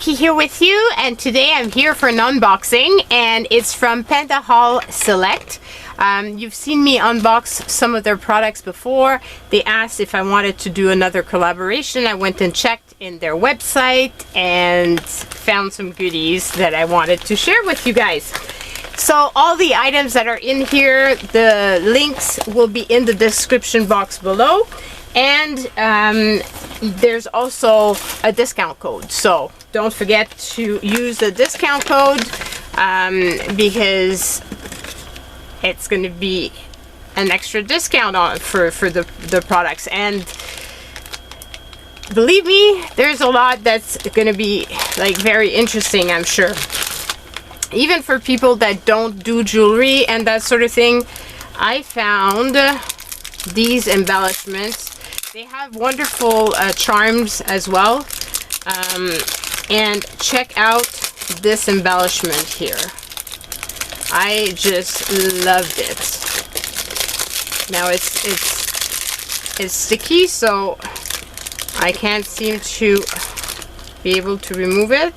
Vicky here with you, and today I'm here for an unboxing, and it's from PandaHall Select. You've seen me unbox some of their products before. They asked if I wanted to do another collaboration. I went and checked in their website and found some goodies that I wanted to share with you guys. So all the items that are in here, the links will be in the description box below, and there's also a discount code, so don't forget to use the discount code because it's going to be an extra discount on for the products. And believe me, there's a lot that's going to be like very interesting, I'm sure, even for people that don't do jewelry and that sort of thing. I found these embellishments. They have wonderful charms as well. And check out this embellishment here. I just loved it. Now it's sticky, so I can't seem to be able to remove it.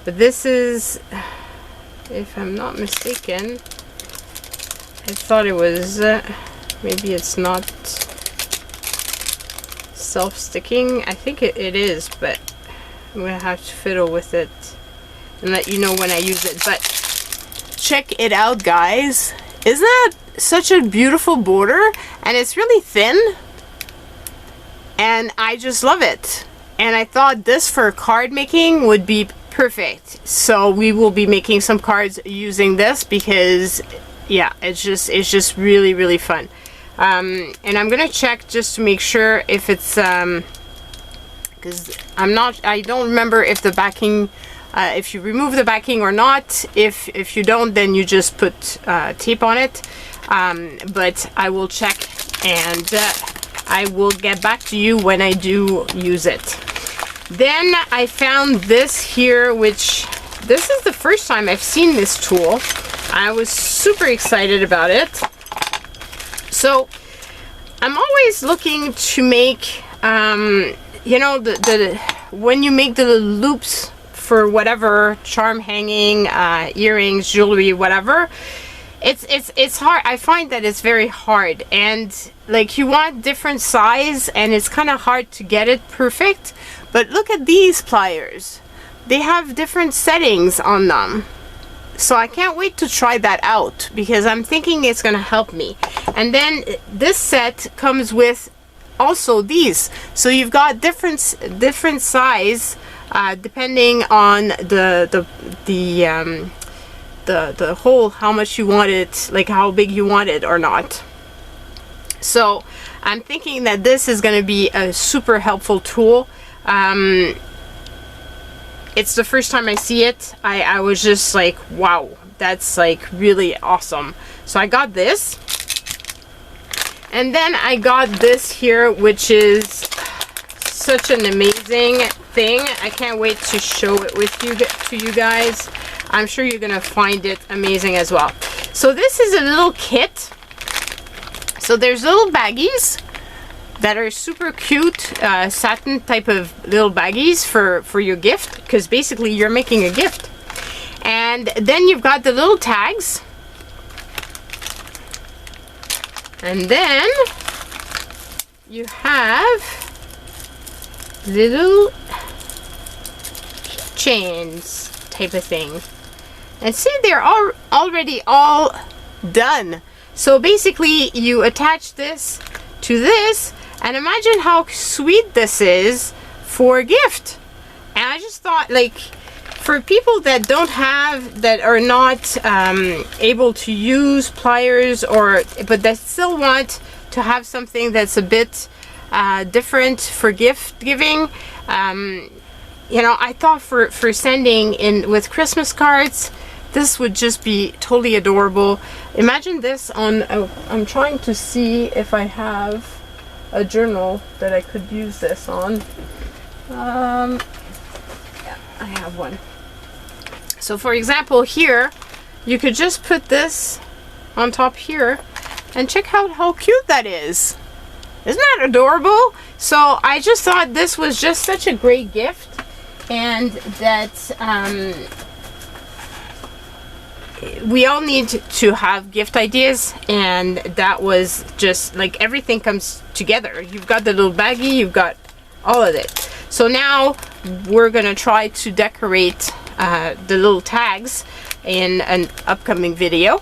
But this is, if I'm not mistaken, I thought it was, maybe it's not self-sticking. I think it is, but I'm gonna have to fiddle with it and let you know when I use it. But check it out, guys. Isn't that such a beautiful border? And it's really thin, and I just love it. And I thought this for card making would be perfect, so we will be making some cards using this because yeah, it's just really fun. And I'm gonna check just to make sure if it's because I don't remember if the backing, if you remove the backing or not. If you don't, then you just put tape on it. But I will check, and I will get back to you when I do use it. Then I found this here, which this is the first time I've seen this tool. I was super excited about it. So I'm always looking to make, you know, when you make the loops for whatever, charm hanging, earrings, jewelry, whatever, it's hard. I find that it's very hard, and like you want different size, and it's kind of hard to get it perfect. But look at these pliers. They have different settings on them. So I can't wait to try that out because I'm thinking it's gonna help me. And then this set comes with also these. So you've got different size depending on the hole, how much you want it, like how big you want it or not. So I'm thinking that this is gonna be a super helpful tool. It's the first time I see it. I was just like, wow, that's like really awesome. So I got this, and then I got this here, which is such an amazing thing. I can't wait to show it to you guys. I'm sure you're gonna find it amazing as well. So this is a little kit. So there's little baggies that are super cute, satin type of little baggies for your gift, because basically you're making a gift. And then you've got the little tags, and then you have little chains type of thing. And see, they're already all done. So basically you attach this to this, and imagine how sweet this is for a gift. And I just thought, like, for people that don't have, that are not able to use pliers, but that still want to have something that's a bit different for gift giving, you know, I thought for sending in with Christmas cards, this would just be totally adorable. Imagine this on, I'm trying to see if I have a journal that I could use this on. Yeah, I have one. So for example, here you could just put this on top here, and check out how cute that is. Isn't that adorable? So I just thought this was just such a great gift. and that we all need to have gift ideas, and that was just like everything comes together. You've got the little baggie, you've got all of it. So now we're gonna try to decorate the little tags in an upcoming video,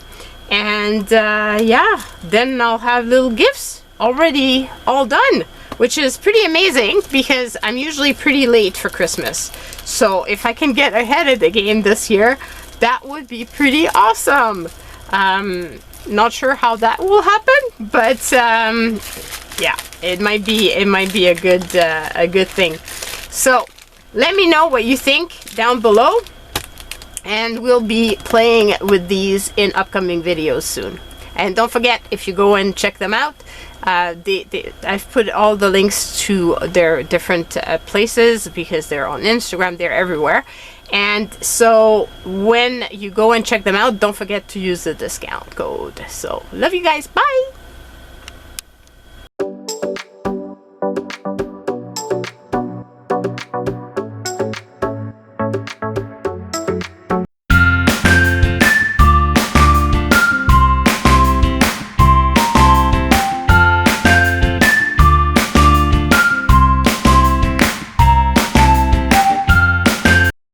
and yeah, then I'll have little gifts already all done, which is pretty amazing because I'm usually pretty late for Christmas. So if I can get ahead of the game this year, that would be pretty awesome. Not sure how that will happen, but yeah, it might be a good thing. So let me know what you think down below, and we'll be playing with these in upcoming videos soon. And don't forget, if you go and check them out, I've put all the links to their different places because they're on Instagram, they're everywhere. And so when you go and check them out, don't forget to use the discount code. So love you guys, bye.